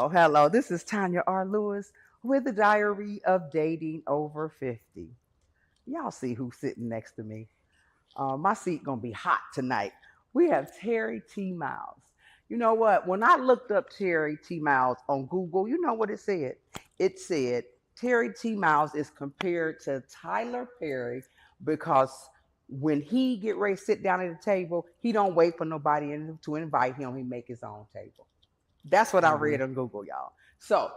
Hello. This is Tanya R. Lewis with the Diary of Dating Over 50. Y'all see who's sitting next to me. My seat gonna be hot tonight. We have Terry T. Miles. You know what? When I looked up Terry T. Miles on Google, you know what it said? It said Terry T. Miles is compared to Tyler Perry because when he get ready to sit down at the table, he don't wait for nobody to invite him. He make his own table. That's what I read Hmm. on Google, y'all. So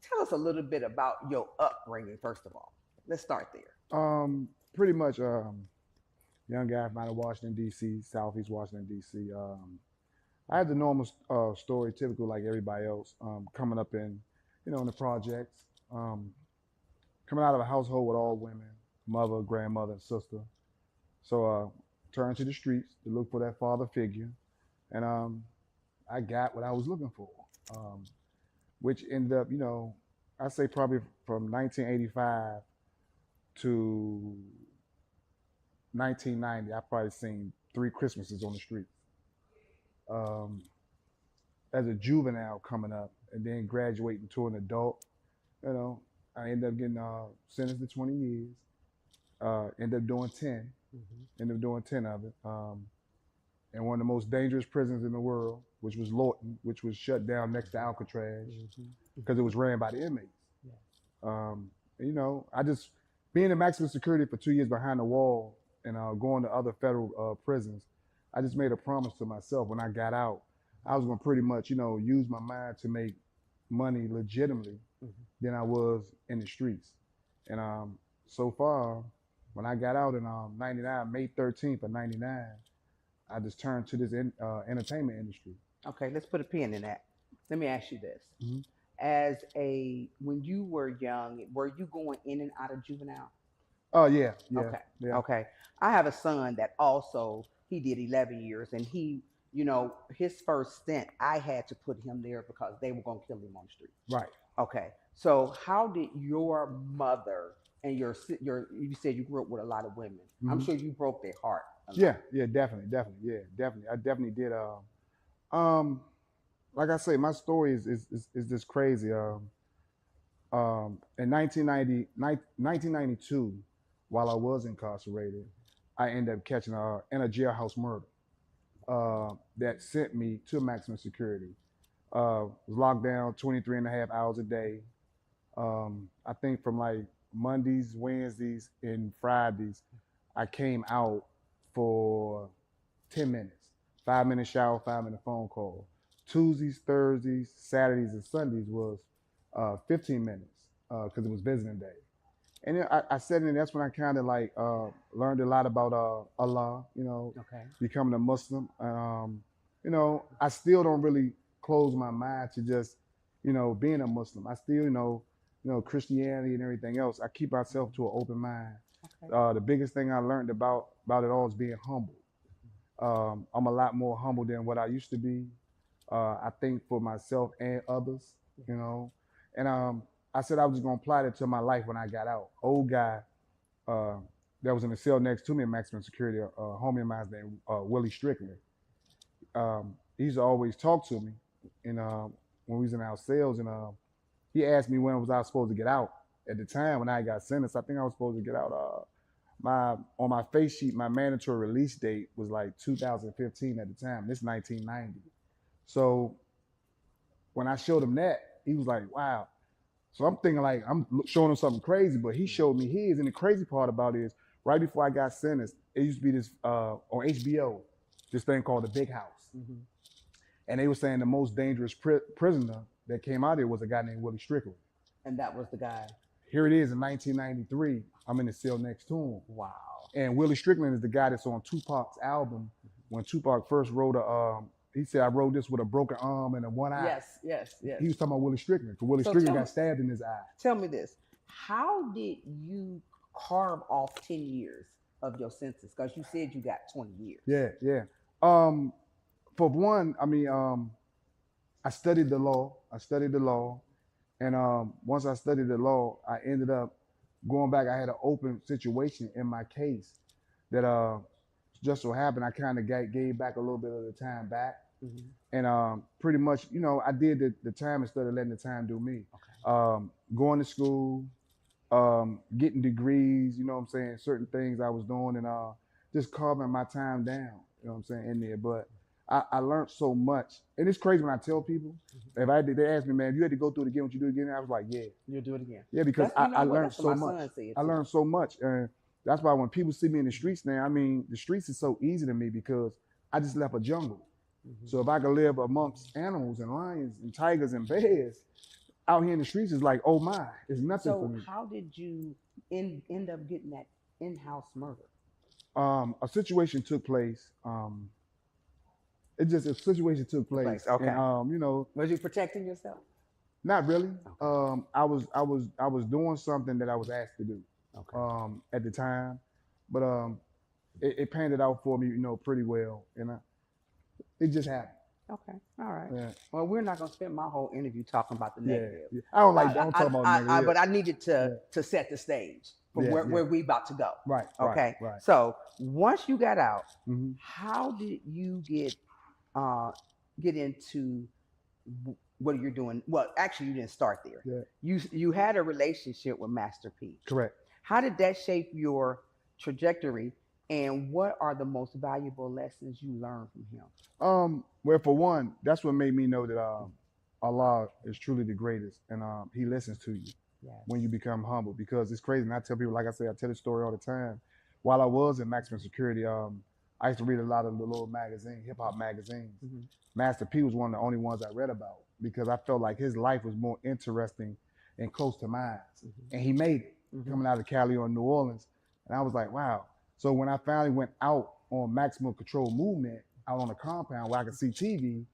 tell us a little bit about your upbringing, first of all. Let's start there. Pretty much young guy from out of Washington D.C., Southeast Washington D.C. I had the normal story, typical like everybody else. Coming up in, in the projects. Coming out of a household with all women, mother, grandmother, and sister. So turned to the streets to look for that father figure, and I got what I was looking for, um, which ended up, I say probably from 1985 to 1990, I probably seen three Christmases on the street. Um, as a juvenile coming up and then graduating to an adult, you know, I ended up getting sentenced to 20 years. Ended up doing 10. Hmm. Ended up doing 10 of it. In one of the most dangerous prisons in the world, which was Lorton, which was shut down next to Alcatraz Hmm. because it was ran by the inmates. Yes. I just being in maximum security for 2 years behind the wall and going to other federal prisons. I just made a promise to myself when I got out, I was going to pretty much, use my mind to make money legitimately Hmm. than I was in the streets. And so far, when I got out in '99, May 13th of '99, I just turned to this entertainment industry. Okay, let's put a pin in that. Let me ask you this. Mhm. When you were young, were you going in and out of juvenile? Oh yeah, yeah, Okay. yeah. Okay. I have a son that also he did 11 years and his first stint I had to put him there because they were going to kill him on the street. Right. Okay. So how did your mother and your you said you grew up with a lot of women. I'm Hmm. sure you broke their heart a lot. Yeah, yeah, definitely, definitely, yeah, definitely. I definitely did. Um, like I say, my story is just crazy. In 1992, while I was incarcerated, I ended up catching in a jailhouse murder that sent me to maximum security. Was locked down 23 and a half hours a day. I think from like Mondays, Wednesdays, and Fridays, I came out for 10 minutes, 5 minute shower, 5 minute phone call. Tuesdays, Thursdays, Saturdays, and Sundays was 15 minutes because it was visiting day. And then I said, and that's when I kind of like learned a lot about Allah, Okay. becoming a Muslim. I still don't really close my mind to just, being a Muslim. I still, Christianity and everything else. I keep myself to an open mind. Okay. The biggest thing I learned about it all is being humble. I'm a lot more humble than what I used to be. I think for myself and others, Yes. you know. And I said I was just gonna apply that to my life when I got out. Old guy uh, that was in the cell next to me in maximum security, a homie of mine named Willie Strickland. He used to always talk to me, and when we was in our cells, and he asked me when was I supposed to get out. At the time when I got sentenced, I think I was supposed to get out. My on my face sheet, my mandatory release date was like 2015 at the time. This 1990. So when I showed him that, he was like, "Wow." So I'm thinking like I'm showing him something crazy, but he showed me his. And the crazy part about it is, right before I got sentenced, it used to be this on HBO, this thing called The Big House, Hmm. and they were saying the most dangerous prisoner that came out there was a guy named Willie Strickland. And that was the guy. Here it is in 1993. I'm in the cell next to him, Wow. and Willie Strickland is the guy that's on Tupac's album. When Tupac first wrote he said I wrote this with a broken arm and a one eye. Yes, yes, yes. He was talking about Willie Strickland because Willie So Strickland got stabbed in his eye. tell me this. How did you carve off 10 years of your sentence? Because you said you got 20 years. Yeah, yeah. Um, for one, I mean, I studied the law. I studied the law, and once I studied the law, I ended up going back. I had an open situation in my case that just so happened I kind of gave back a little bit of the time back. Mhm. And pretty much, you know, I did the time instead of letting the time do me. Okay. Going to school, getting degrees, you know what I'm saying, certain things I was doing, and just carving my time down, you know what I'm saying, in there. But I learned so much. And it's crazy when I tell people, if they ask me, man, you had to go through it again, would you do it again? I was like, yeah. You'll do it again. Yeah, because That's, you know I what? learned That's what so my much. son said I too. learned so much. And that's why when people see me in the streets now, I mean, the streets is so easy to me because I just left a jungle. Mhm. So if I could live amongst animals and lions and tigers and bears, out here in the streets is like, oh my, it's nothing for So me. how did you end up getting that in-house murder? A situation took place. It just a situation took The place. place, and Okay. you know, Was you protecting yourself? not really. Okay. I was doing something that I was asked to do Okay. at the time, but it panned out for me, you know, pretty well, and it just happened. Okay. All right. Yeah, Well, we're not gonna spend my whole interview talking about the yeah, negative. yeah. I don't talk about negative. But I needed Yeah, to set the stage for yeah, where yeah. we about to go. Right, right, Okay. right. So once you got out, Hmm. how did you uh get into what you're doing? Well, actually, you didn't start there. Yeah, You had a relationship with Master P. correct. How did that shape your trajectory? And what are the most valuable lessons you learned from him? Well, for one, that's what made me know that Allah is truly the greatest, and He listens to you when you Yes. become humble. Because it's crazy, and I tell people, like I say, I tell this story all the time. While I was in maximum security, I used to read a lot of the little magazines, hip hop magazines. Hmm. Master P was one of the only ones I read about because I felt like his life was more interesting and close to mine, and he made it Hmm. coming out of Cali or New Orleans, and I was like, wow. So when I finally went out on maximum control movement, out on the compound where I could see TV,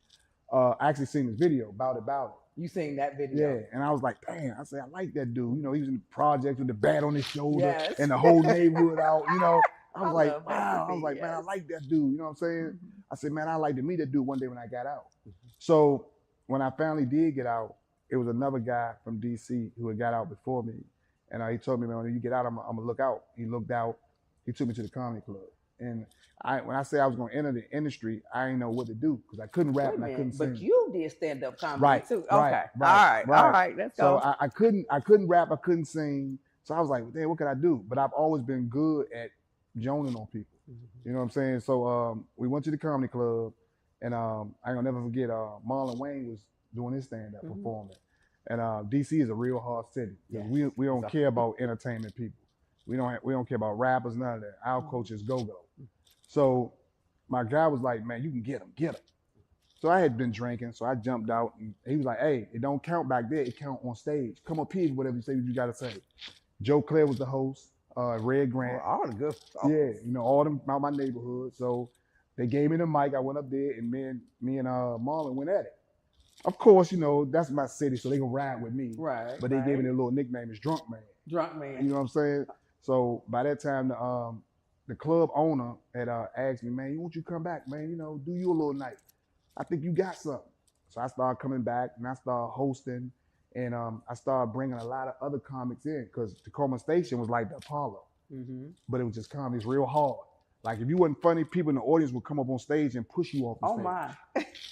I actually seen this video about You seen that it. video? Yeah, and I was like, damn, I said, I like that dude. You know, he was in the project with the bat on his shoulder Yes. and the whole neighborhood out, you know. I I was like, love Master wow. I was P. like, man, I Yes. like that dude. You know what I'm saying? Mhm. I said, man, I like to meet that dude one day when I got out. So when I finally did get out, it was another guy from DC who had got out before me. And he told me, man, when you get out, I'm going to look out. He looked out. He took me to the comedy club. And when I say I was going to enter the industry, I didn't know what to do because I couldn't rap Wait a and I couldn't minute, but sing. you did stand up comedy Right, too. right, Okay. right, All right. right, let's So go. I couldn't rap, I couldn't sing. So I was like, damn, what could I do? But I've always been good at joning on people. Mhm. You know what I'm saying? So we went to the comedy club, and I ain't gonna never forget. Marlon Wayne was doing his stand up Mhm. performing, and DC is a real hard city because Yes. we don't So- care about entertainment people. We don't care about rappers, none of that. Our Mhm. coach is go. So my guy was like, man, you can get him, get him. So I had been drinking, so I jumped out, and he was like, hey, it don't count back there, it count on stage. Come up here, whatever you say, what you gotta say. Joe Claire was the host, Red Oh, Grant. all the good stuff. Yeah, you know, all them out my neighborhood. So they gave me the mic. I went up there, and me and Marlon went at it. Of course, you know, that's my city, so they can ride with me. Right. But they gave me right. their little nickname is Drunk Man. Drunk You man. know what I'm saying? So by that time, the club owner had asked me, man, won't you come back, man? You know, do you a little night? I think you got something. So I started coming back, and I started hosting, and I started bringing a lot of other comics in because Tacoma Station was like the Apollo, Mm-hmm. but it was just comedy. Real hard. Like if you wasn't funny, people in the audience would come up on stage and push you off the Oh stage. my.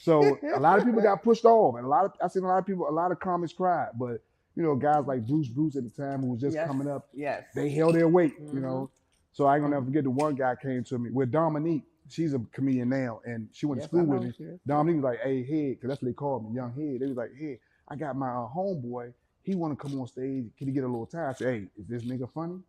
So a lot of people got pushed off, and I seen a lot of comics cried. But you know, guys like Bruce at the time who was just Yes. coming up, Yes. they held their weight. Mhm. You know, so I ain't gonna never forget the one guy came to me with Dominique. She's a comedian now, and she went to Yes, I school know. with me. Yes. Dominique was like, "Hey, Head," because that's what they called me, Young Head. They was like, "Hey, I got my homeboy. He want to come on stage. Can he get a little time?" I said, "Hey, is this nigga funny?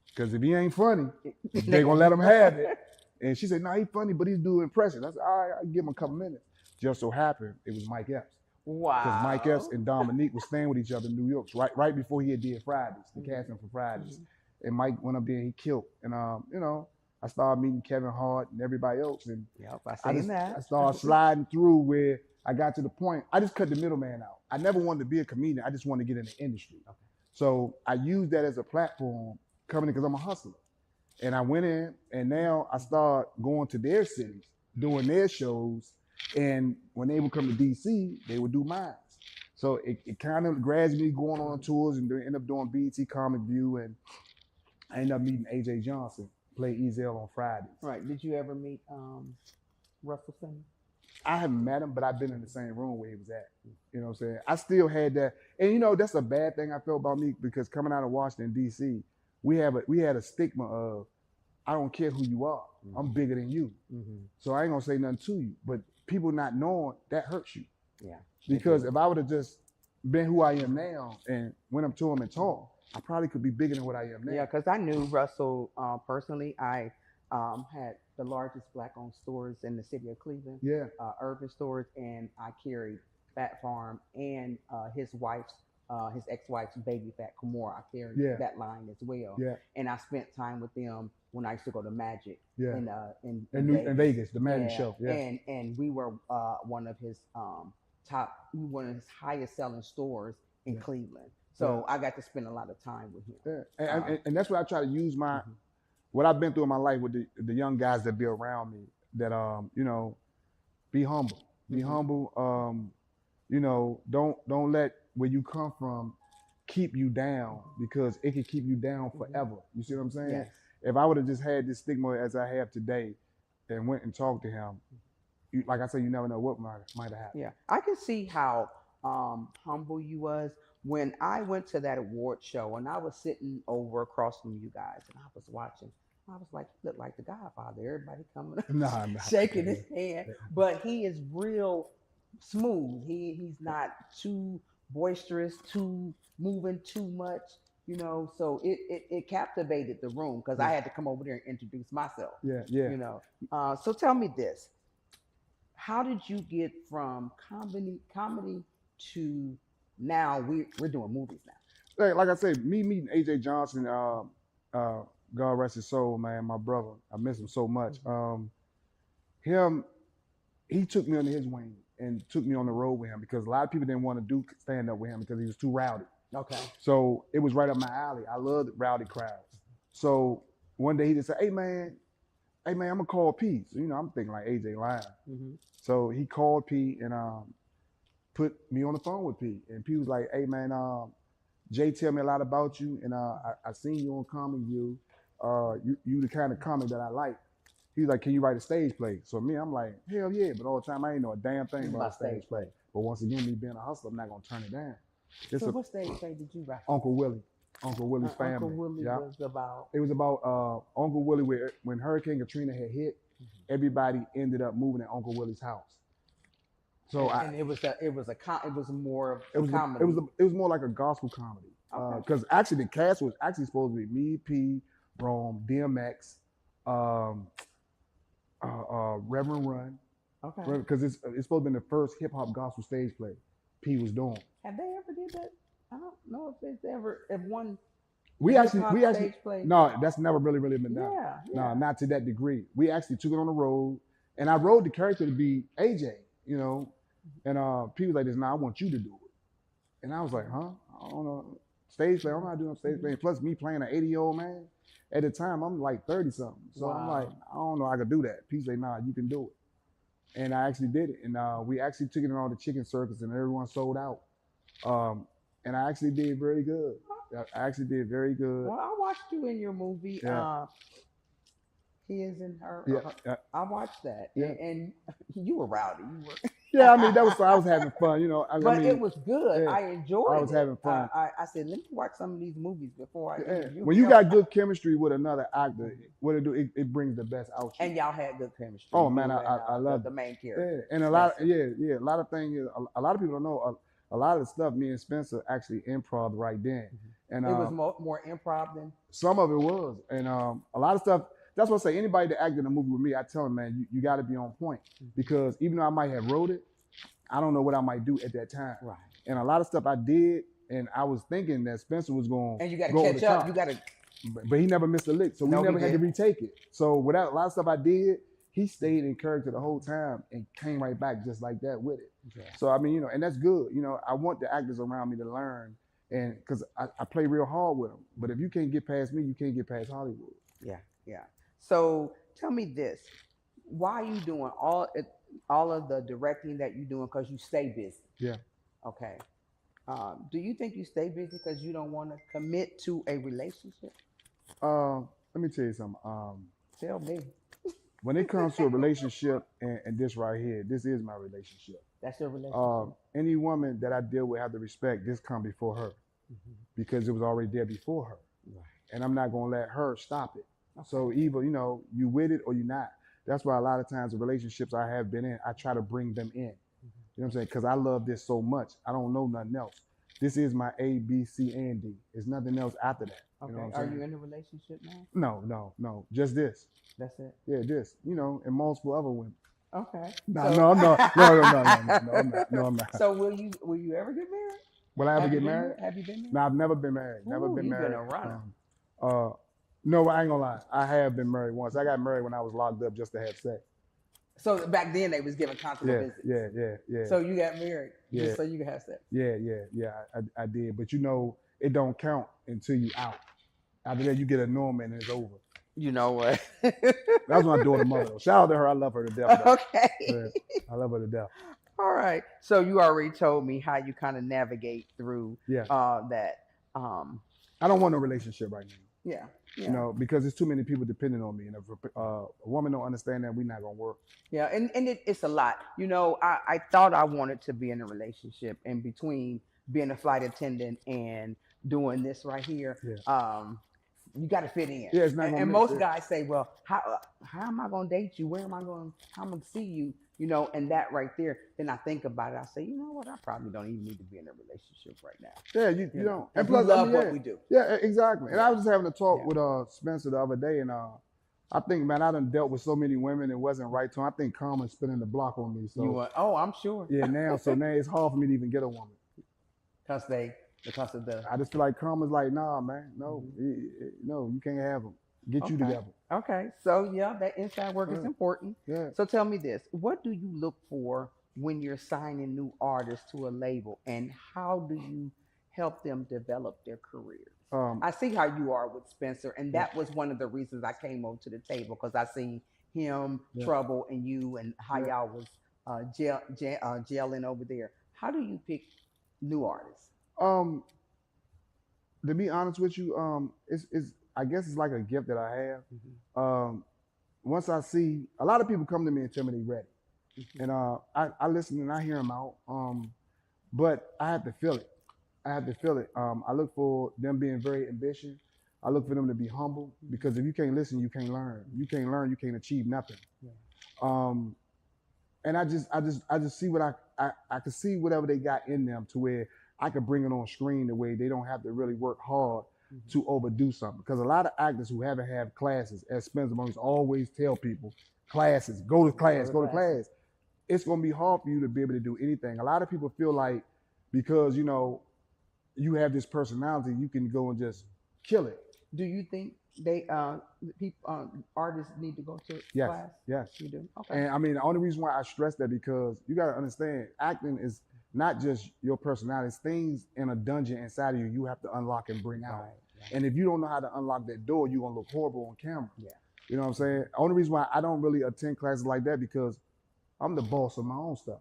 Because if he ain't funny, they gonna let him have it." And she said, "No, he funny, but he's doing impressions." I said, "All right, I'll give him a couple minutes." Just so happened it was Mike Epps, because Mike Epps Wow. and Dominique was staying with each other in New York right before he had did Fridays, the casting for Fridays. And Mike went up there and he killed. And you know, I started meeting Kevin Hart and everybody else, and Yep, I I seen that. started sliding through where I got to the point. I just cut the middleman out. I never wanted to be a comedian. I just wanted to get in the industry. Okay. So I used that as a platform coming in because I'm a hustler. And I went in, and now I start going to their cities, doing their shows. And when they would come to DC, they would do mine. So it kind of gradually going on tours and end up doing BET Comic View. And I ended up meeting AJ Johnson, play Ezel on Fridays. Right. Did you ever meet Russell Simmons? I haven't met him, but I've been in the same room where he was at. You know what I'm saying? I still had that, and you know that's a bad thing I felt about me because coming out of Washington D.C., we had a stigma of I don't care who you are, I'm bigger than you, so I ain't gonna say nothing to you. But people not knowing that hurts you. Yeah. Because if I would have just been who I am now and went up to him and talked, I probably could be bigger than what I am now. Yeah, because I knew Russell personally. I had the largest black-owned stores in the city of Cleveland, Yeah. urban stores, and I carried Fat Farm and his ex-wife's Baby Fat Kimura. I carried Yeah. that line as well, Yeah. and I spent time with them when I used to go to Magic Yeah. in In Vegas, the Magic Yeah, show. Yeah. and we were one of his one of his highest selling stores in Yeah. Cleveland. So I got to spend a lot of time with him. Yeah. And that's what I try to use what I've been through in my life with the young guys that be around me. That you know, be humble. Be humble. You know, don't let where you come from keep you down because it can keep you down forever. You see what I'm saying? Yes. If I would have just had this stigma as I have today and went and talked to him, like I said, you never know what might have happened. Yeah, I can see how humble you was when I went to that award show and I was sitting over across from you guys and I was watching. I was like, you look like the Godfather. Everybody coming up, Nah. shaking his hand, but he is real smooth. He's not too boisterous, too moving too much. You know, so it captivated the room because I had to come over there and introduce myself. Yeah. You know, so tell me this: how did you get from comedy to now we're doing movies now? Like I said, me meeting AJ Johnson, God rest his soul, man, my brother. I miss him so much. He took me under his wing and took me on the road with him because a lot of people didn't want to do stand up with him because he was too rowdy. Okay. So it was right up my alley. I love rowdy crowds. So one day he just said, hey man, I'm gonna call P. So, you know, I'm thinking like AJ lying. So he called P and put me on the phone with P. And P was like, hey man, Jay tell me a lot about you, and I seen you on Comic View. You the kind of comic that I like. He's like, can you write a stage play? So me, I'm like, hell yeah, but all the time I ain't know a damn thing about stage play. But once again, me being a hustler, I'm not gonna turn it down. So what stage play did you write? Uncle Willie's family. Uncle Willie was about. It was about Uncle Willie when Hurricane Katrina had hit. Everybody ended up moving to Uncle Willie's house. So it was more of a comedy. It was more like a gospel comedy. Because actually the cast was actually supposed to be me, P, Rome, DMX, Reverend Run. Okay. Because it's supposed to be the first hip hop gospel stage play P was doing. Have they ever did that? I don't know if one. We actually stage play. No, that's never really been done. Yeah. No, not to that degree. We actually took it on the road, and I wrote the character to be AJ, you know, and people like this. Now I want you to do it, and I was like, huh? I don't know. Stage play. I'm not doing stage play. Plus me playing an 80-year-old man. At the time, I'm like 30 something. So I'm like, I don't know. I could do that. People say, nah, you can do it. And I actually did it. And we actually took it on the chicken circus, and everyone sold out. And I actually did very good. I actually did very good. Well, I watched you in your movie. Yeah. His and her. Yeah. I watched that. Yeah. And you were rowdy. You were. Yeah, I mean, I was having fun, you know. But I mean, it was good. Yeah, I enjoyed it. I was having fun. I said, let me watch some of these movies before I interview. When you got good chemistry with another actor, what it do? It brings the best out you. And y'all had good chemistry. Oh man, I love the main character. Yeah, and a lot of things. A lot of people don't know. A lot of the stuff me and Spencer actually improv right then, and it was more improv than some of it was, and a lot of stuff. That's what I say. Anybody that acted in a movie with me, I tell them, man, you got to be on point because even though I might have wrote it, I don't know what I might do at that time. Right. And a lot of stuff I did, and I was thinking that Spencer was going. And you got to catch up. You got to. But he never missed a lick, so we never had to retake it. So without a lot of stuff I did, he stayed in character the whole time and came right back just like that with it. Okay. So I mean, you know, and that's good. You know, I want the actors around me to learn, and because I play real hard with them. But if you can't get past me, you can't get past Hollywood. Yeah. So tell me this: why are you doing all of the directing that you're doing? Because you stay busy. Yeah. Okay. Do you think you stay busy because you don't want to commit to a relationship? Let me tell you something. Tell me. when it comes to a relationship and this right here, this is my relationship. That's your relationship. Any woman that I deal with have to respect this come before her Hmm. because it was already there before her. Right. And I'm not gonna let her stop it. Okay. So either, you with it or you not. That's why a lot of times the relationships I have been in, I try to bring them in. You know what I'm saying? Because I love this so much. I don't know nothing else. This is my A, B, C, and D. There's nothing else after that. Okay. You know what I'm Are saying? you in a relationship now? No. Just this. That's it. Yeah, this. And multiple other women. Okay. No, So, no, I'm not. No, I'm not. No, I'm not. so will you ever get married? Will I ever Have you get been married? Have you been married? No, I've never been married. Never Ooh, been you've been married. a runner. No, I ain't gonna lie. I have been married once. I got married when I was locked up just to have sex. So back then they was giving consular Yeah, visits. yeah. So you got married Yeah. just so you could have sex. Yeah. I did, but it don't count until you out. After that, you get a normal and it's over. You know what? That was my daughter's mother. Though. Shout out to her. I love her to death. Though. Okay. Yeah, I love her to death. All right. So you already told me how you kind of navigate through Yeah. that. Um, I don't want a relationship right now. yeah. Because there's too many people depending on me, and if a woman don't understand that, we're not gonna work. Yeah, and it's a lot. I thought I wanted to be in a relationship, and between being a flight attendant and doing this right here, Yeah. You got to fit in. Yeah, it's not gonna And make most sense. guys say, well, how am I going to date you? Where am I going? How am I going to see you? And that right there. Then I think about it. I say, you know what? I probably don't even need to be in a relationship right now. Yeah, you You don't. And plus, we love what we do. Yeah, exactly. And I was just having a talk Yeah. with Spencer the other day, and I think, man, I done dealt with so many women it wasn't right to. I think karma's spinning the block on me. So I'm sure. yeah, now it's hard for me to even get a woman. Because of the. I just feel like karma's like, nah, man, no, no, you can't have them. Get you together. Okay, so yeah, that inside work is Yeah. important. Yeah. So tell me this: what do you look for when you're signing new artists to a label, and how do you help them develop their careers? I see how you are with Spencer, and that was one of the reasons I came over to the table because I seen him, Trouble, and you, and how y'all was gelling over there. How do you pick new artists? To be honest with you, it's I guess it's like a gift that I have. Once I see a lot of people come to me and tell me they're ready, and I listen and I hear them out. But I have to feel it. I look for them being very ambitious. I look for them to be humble because if you can't listen, you can't learn. You can't learn, you can't achieve nothing. And I just see what I can see whatever they got in them to where I could bring it on screen the way they don't have to really work hard to overdo something. Because a lot of actors who haven't had classes, as Spencer Moses always tell people, classes, go to class. It's gonna be hard for you to be able to do anything. A lot of people feel like because you have this personality, you can go and just kill it. Do you think artists need to go to class? Yes. You do? Okay. And I mean, the only reason why I stress that because you got to understand, acting is not just your personality. It's things in a dungeon inside of you you have to unlock and bring out. Right. And if you don't know how to unlock that door, you're going to look horrible on camera. Yeah. You know what I'm saying? The only reason why I don't really attend classes like that because I'm the boss of my own stuff.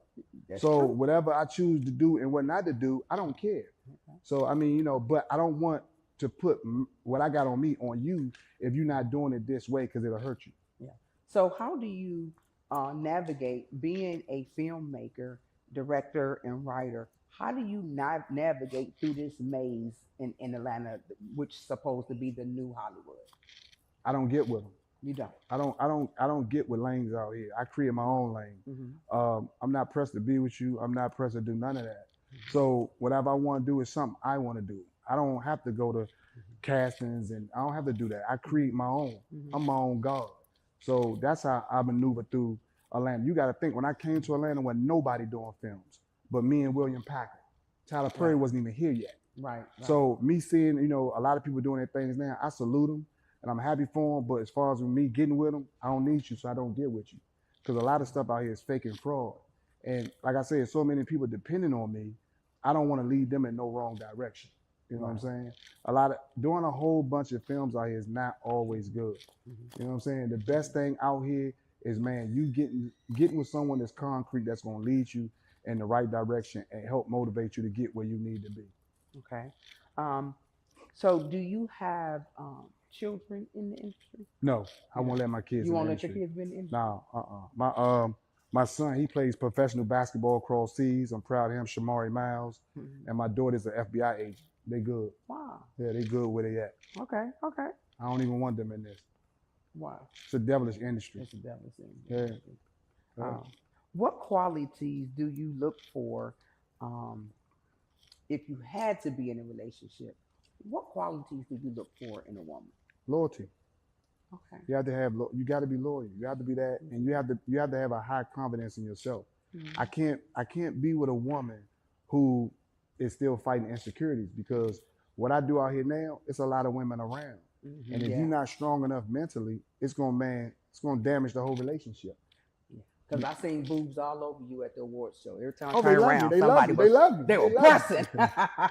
That's true. Whatever I choose to do and what not to do, I don't care. Okay. So, I mean, but I don't want to put what I got on me on you if you're not doing it this way because it'll hurt you. Yeah. So how do you navigate being a filmmaker, director, and writer? How do you navigate through this maze in Atlanta, which is supposed to be the new Hollywood? I don't get with them. You don't. I don't get with lanes out here. I create my own lane. I'm not pressed to be with you. I'm not pressed to do none of that. So whatever I want to do is something I want to do. I don't have to go to castings and I don't have to do that. I create my own. I'm my own God. So that's how I maneuver through Atlanta. You got to think when I came to Atlanta, when nobody doing films but me and William Packer. Tyler Perry wasn't even here yet. Right. So me seeing a lot of people doing their things now, I salute them and I'm happy for them. But as far as me getting with them, I don't need you, so I don't get with you because a lot of stuff out here is fake and fraud. And like I said, so many people depending on me. I don't want to lead them in no wrong direction. You know what I'm saying? Doing a whole bunch of films out here is not always good. You know what I'm saying? The best thing out here is, man, you getting with someone that's concrete, that's going to lead you in the right direction and help motivate you to get where you need to be. Okay. So do you have children in the industry? No, I won't let my kids You in the won't let your industry. kids be in the industry? No, my son, he plays professional basketball across seas. I'm proud of him, Shamari Miles. Mhm. And my daughter's an FBI agent. They good. Wow. Yeah, they good where they at. Okay. Okay. I don't even want them in this. Wow. It's a devilish industry. It's a devil's thing. Yeah. Um, what qualities do you look for um, if you had to be in a relationship? What qualities do you look for in a woman? Loyalty. Okay. You have to have. You got to be loyal. You have to be that, and you have to have a high confidence in yourself. Mhm. I can't be with a woman who is still fighting insecurities, because what I do out here now, it's a lot of women around, Mhm. and if Yeah. you're not strong enough mentally, it's gonna damage the whole relationship. Because I seen boobs all over you at the awards show. Every time I Oh, turn they love around, me. They love somebody me. was They love me. they were love me. pressing.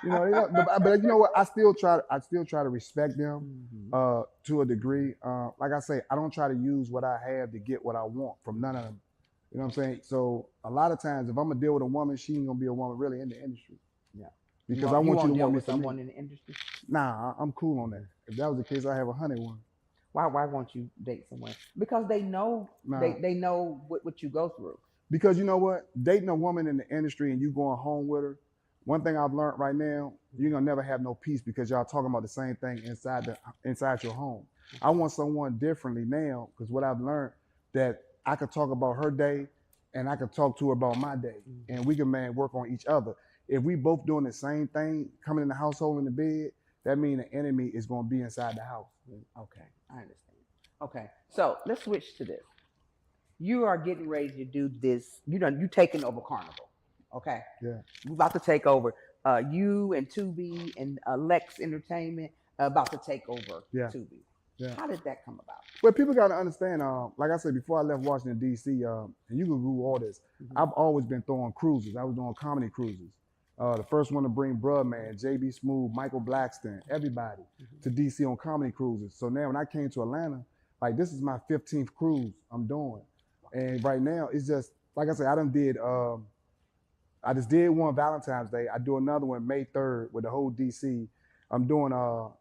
You know, they love, but you know what? I still try to respect them Mhm. to a degree. Like I say, I don't try to use what I have to get what I want from none of them. You know what I'm saying? So a lot of times, if I'm gonna deal with a woman, she ain't gonna be a woman really in the industry. Yeah. Because I want you won't to deal want me with for me. someone in the industry. Nah, I'm cool on that. If that was the case, I have 101. Why won't you date someone? Because they know Nah, they know what you go through. because you know what? Dating a woman in the industry and you going home with her, one thing I've learned right now, you're gonna never have no peace, because y'all talking about the same thing inside your home. I want someone differently now, because what I've learned, that I could talk about her day and I could talk to her about my day, and we can work on each other. If we both doing the same thing, coming in the household in the bed, that means the enemy is gonna be inside the house. Okay, I understand. Okay, so let's switch to this. You are getting ready to do this. You taking over Carnival. Okay, Yeah. we're about to take over. You and Tubi and Lex Entertainment are about to take over Yeah. Tubi. Yeah. How did that come about? Well, people got to understand, like I said, before I left Washington, D.C., and you can Google all this, I've always been throwing cruises. I was doing comedy cruises. The first one to bring Brudman, J.B. Smooth, Michael Blackston, everybody to D.C. on comedy cruises. So now when I came to Atlanta, like, this is my 15th cruise I'm doing. And right now, it's just, like I said, I just did one Valentine's Day. I do another one May 3rd with the whole DC. I'm doing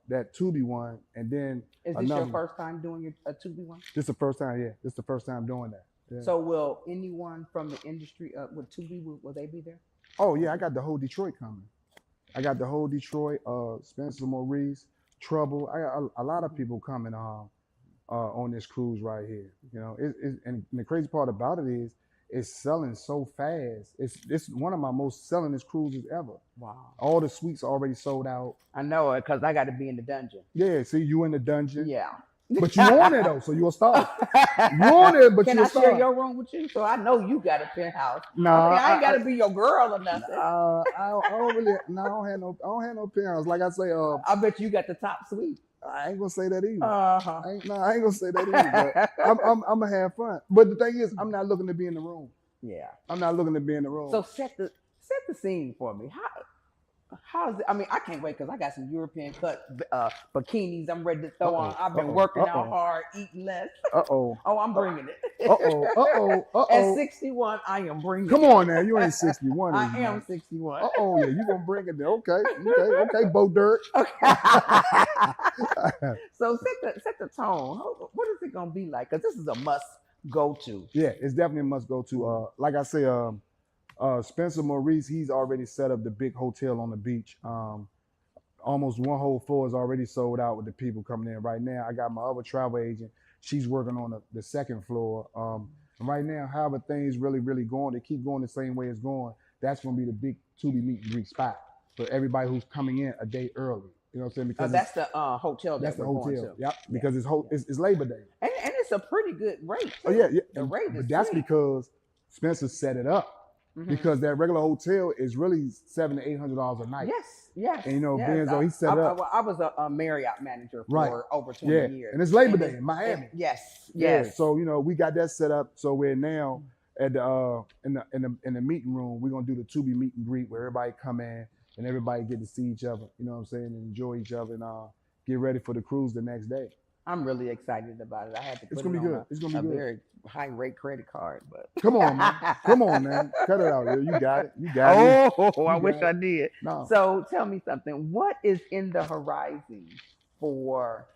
that Tubi one, and then Is this another your first time doing your Tubi one? This is the first time, yeah. This is the first time doing that. Yeah. So will anyone from the industry with Tubi will they be there? Oh yeah, I got the whole Detroit coming. I got the whole Detroit, Spencer Maurice, Trouble. I got a lot of people coming on this cruise right here. You know, and the crazy part about it is it's selling so fast. It's one of my most sellingest cruises ever. Wow. All the suites are already sold out. I know it because I got to be in the dungeon. Yeah, see, you in the dungeon. Yeah. But you on it though, so you'll start. You on it, but Can you'll I start. share your room with you? So I know you got a penthouse. No, I ain't got to be your girl or nothing. I don't really. No, I don't have no penthouse. Like I say, I bet you got the top suite. I ain't gonna say that either. Uh-huh. I ain't gonna say that either. But I'm gonna have fun. But the thing is, I'm not looking to be in the room. Yeah. I'm not looking to be in the room. So set the scene for me. How's it? I mean, I can't wait because I got some European cut bikinis I'm ready to throw on. I've been working out hard, eating less. Oh, I'm bringing it. At 61, I am bringing it. Come on now, you ain't 61. I am 61. Yeah, you gonna bring it there? Okay, Bo Dirt. Okay. So set the tone. What is it gonna be like? Because this is a must go to. Yeah, it's definitely a must go to. Like I say, Spencer Maurice, he's already set up the big hotel on the beach. Almost one whole floor is already sold out with the people coming in right now. I got my other travel agent. She's working on the second floor. And right now, however things really going, they keep going the same way it's going. That's going to be the big Tubi meet and greet spot for everybody who's coming in a day early. You know what I'm saying? Because that's the hotel. That's the hotel. Going to. Yep. Because it's Labor Day. And it's a pretty good rate. Oh yeah. The rate is. But that's sweet. because Spencer set it up. Because that regular hotel is really $700 to $800 a night. Yes. And Benzo, he set up. I was a Marriott manager for over 20 years. And it's Labor Day in Miami. Yes. Yeah. So we got that set up. So we're now at the in the meeting room. We're gonna do the Tubi meet and greet where everybody come in and everybody get to see each other. You know what I'm saying? And enjoy each other and get ready for the cruise the next day. I'm really excited about it. I had to put it's gonna be good. It's gonna be good. Very high rate credit card, but come on, man, cut it out. You got it. Oh, I wish I did. No. So tell me something. What is in the horizon for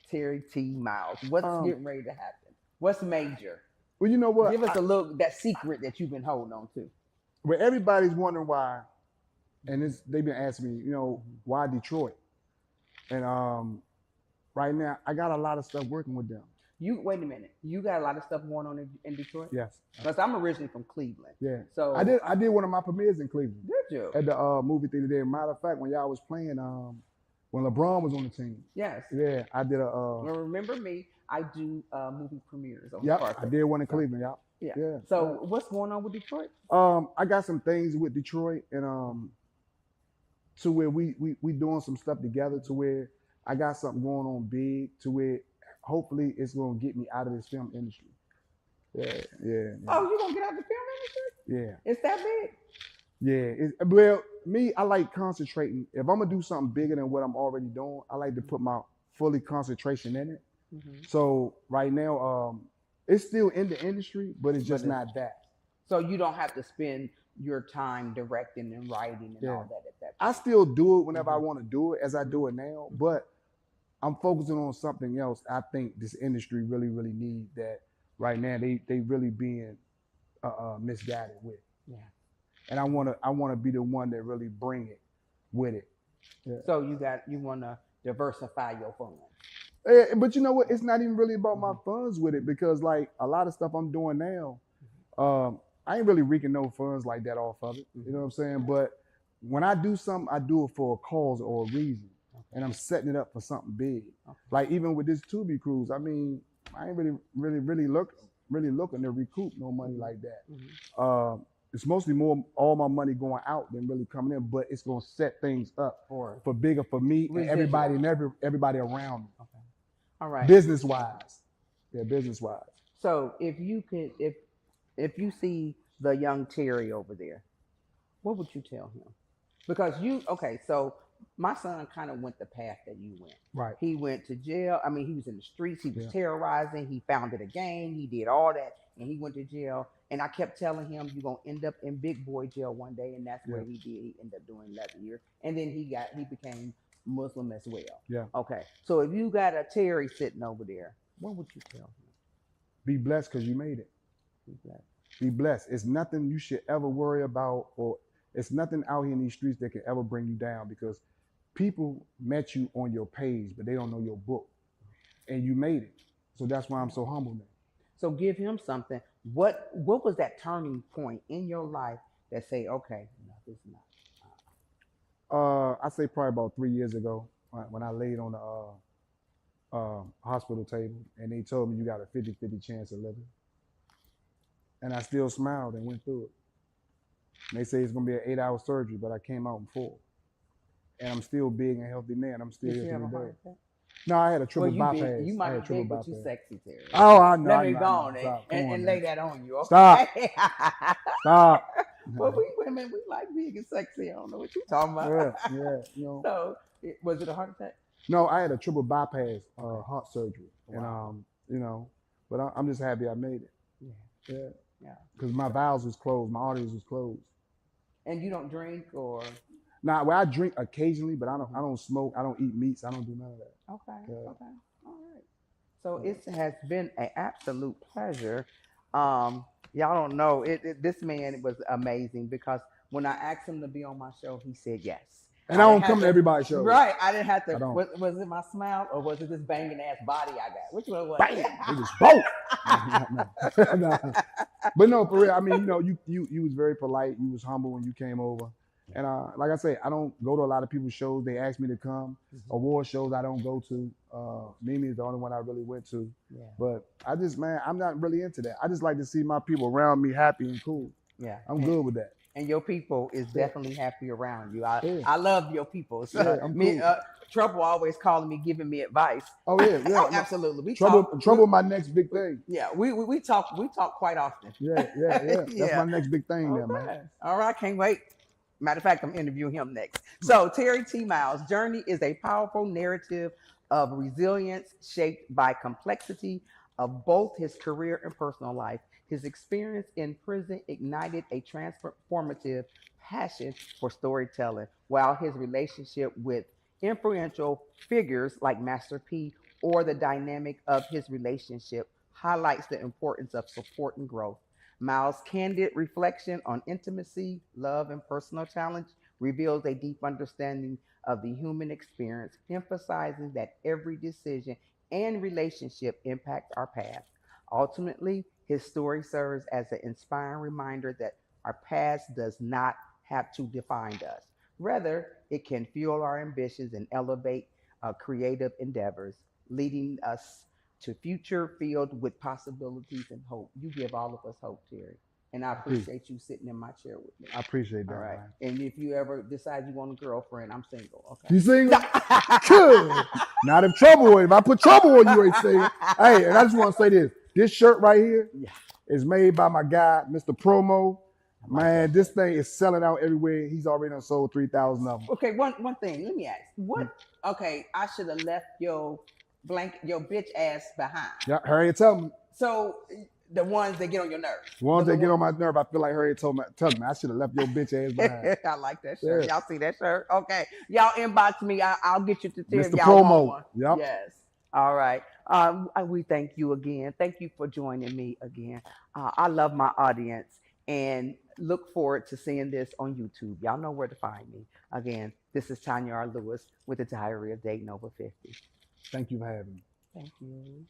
Terry T. Miles. What's Um, getting ready to happen? What's major? well, you know what? Give us a look, that secret that you've been holding on to. Where everybody's wondering why, and they've been asking me, Mhm. why Detroit? And right now, I got a lot of stuff working with them. You wait a minute. You got a lot of stuff going on in Detroit? Yes. Because I'm originally from Cleveland. Yeah. So I did one of my premieres in Cleveland did you? at the movie theater there. Matter of fact, when y'all was playing, when LeBron was on the team, Yes. yeah, I did a. Well, remember me? I do movie premieres on Yep, Spark. I did one in So, Cleveland. Yep. yeah. Yeah. So what's going on with Detroit? I got some things with Detroit, and to where we doing some stuff together, to where I got something going on big, to where hopefully it's gonna get me out of this film industry. Yeah, yeah, Oh, you gonna get out of the film industry? yeah, It's that big? yeah. Well, me, I like concentrating. If I'm gonna do something bigger than what I'm already doing, I like to put my fully concentration in it. Mm-hmm. So right now, it's still in the industry, but it's just But not that. So you don't have to spend your time directing and writing and Yeah. all that at that I point. still do it whenever I Mhm. want to do it, as I do it now, but I'm focusing on something else. I think this industry really, really need that right now. They really being misguided with, Yeah. and I wanna be the one that really bring it with it. Yeah. So you want to diversify your funds. But you know what? It's not even really about my funds with it, because like a lot of stuff I'm doing now, I ain't really reaping no funds like that off of it. You know what I'm saying? But when I do something, I do it for a cause or a reason, and I'm setting it up for something big. Okay. Like even with this Tubi cruise, I mean, I ain't really looking to recoup no money like that. Mhm. It's mostly more all my money going out than really coming in, but it's gonna set things up For for bigger for me and residual. everybody and everybody around me, Okay. All right. business wise. Yeah, business wise. So if you could, if you see the young Terry over there, what would you tell him? Because so my son kind of went the path that you went. Right. He went to jail. I mean, he was in the streets. He was Yeah. terrorizing. He founded a gang. He did all that, and he went to jail. And I kept telling him, "You're gonna end up in big boy jail one day," and that's what Yeah. he did. He ended up doing 11 years, and then he became Muslim as well. Yeah. Okay, so if you got a Terry sitting over there, what would you tell him? Be blessed because you made it. Be blessed. Be blessed. It's nothing you should ever worry about, or it's nothing out here in these streets that can ever bring you down, because people met you on your page, but they don't know your book, and you made it. So that's why I'm so humble now. So give him something. What was that turning point in your life that say, okay, no, this is not. I say probably about 3 years ago when I laid on the hospital table and they told me you got a 50-50 chance of living. And I still smiled and went through it. And they say it's gonna be an 8-hour surgery, but I came out in 4. And I'm still big and healthy now, and I'm still Did you here have to a this heart day. attack? No, I had a triple Well, bypass. you I might had a be triple big, but you bypass. sexy, Terry. Oh, I know. Let I me know, go I on know. it Stop. Come on, and man. lay that on you. Okay? Stop. Stop. Well, we women, we like big and sexy. I don't know what you're talking about. Yeah. You know. So, was it a heart attack? No, I had a triple bypass heart surgery, Wow. and but I'm just happy I made it. Yeah. Yeah, Yeah. because my valves was closed, my arteries was closed. And you don't drink or? Now, well, I drink occasionally, but I don't smoke, I don't eat meats, I don't do none of that. Okay. Yeah. Okay. All right. So Yeah. it has been an absolute pleasure. Y'all don't know this man was amazing, because when I asked him to be on my show, he said yes. And I don't come to everybody's show. Right. I didn't have to. I don't. Was it my smile or was it this banging ass body I got? Which one was Bam! it? It was both. No. But no, for real. I mean, you was very polite. You was humble when you came over. And like I say, I don't go to a lot of people's shows. They ask me to come. Award shows I don't go to. Mimi is the only one I really went to. Yeah. But I'm not really into that. I just like to see my people around me happy and cool. Yeah. I'm good with that. And your people is definitely happy around you. Yeah. I love your people. So Yeah, I'm cool. Trouble always calling me, giving me advice. Oh yeah. Oh, absolutely. We Trouble my next big thing. Yeah, we talk quite often. Yeah. That's my next big thing there, man. All right, can't wait. Matter of fact, I'm interviewing him next. So Terry T. Miles' journey is a powerful narrative of resilience shaped by complexity of both his career and personal life. His experience in prison ignited a transformative passion for storytelling, while his relationship with influential figures like Master P or the dynamic of his relationship highlights the importance of support and growth. Miles' candid reflection on intimacy, love, and personal challenge reveals a deep understanding of the human experience, emphasizing that every decision and relationship impacts our past. Ultimately, his story serves as an inspiring reminder that our past does not have to define us. Rather, it can fuel our ambitions and elevate creative endeavors, leading us to future filled with possibilities and hope. You give all of us hope, Terry. And I appreciate you sitting in my chair with me. I appreciate All that, right. man. And if you ever decide you want a girlfriend, I'm single. Okay. You single? Good. Not if trouble. If I put trouble on you, ain't single. Hey, and I just want to say this. This shirt right here Yeah, is made by my guy, Mr. Promo. I like Man, that this shirt. thing is selling out everywhere. He's already done sold 3,000 of them. Okay, one thing. Let me ask. What? Okay, I should have left your bitch ass behind. Yeah, Harriet tell me. So the ones that get on your nerves. Once they get on my nerve, I feel like Harriet tell me I should have left your bitch ass behind. I like that shirt. Yeah. Y'all see that shirt? Okay. Y'all inbox me. I'll get you to Terry if Mr. y'all want Promo. one. Yep. Yes. All right. We thank you again. Thank you for joining me again. I love my audience and look forward to seeing this on YouTube. Y'all know where to find me. Again, this is Tanya R. Lewis with the Diary of Dating Over 50. Thank you for having me. Thank you.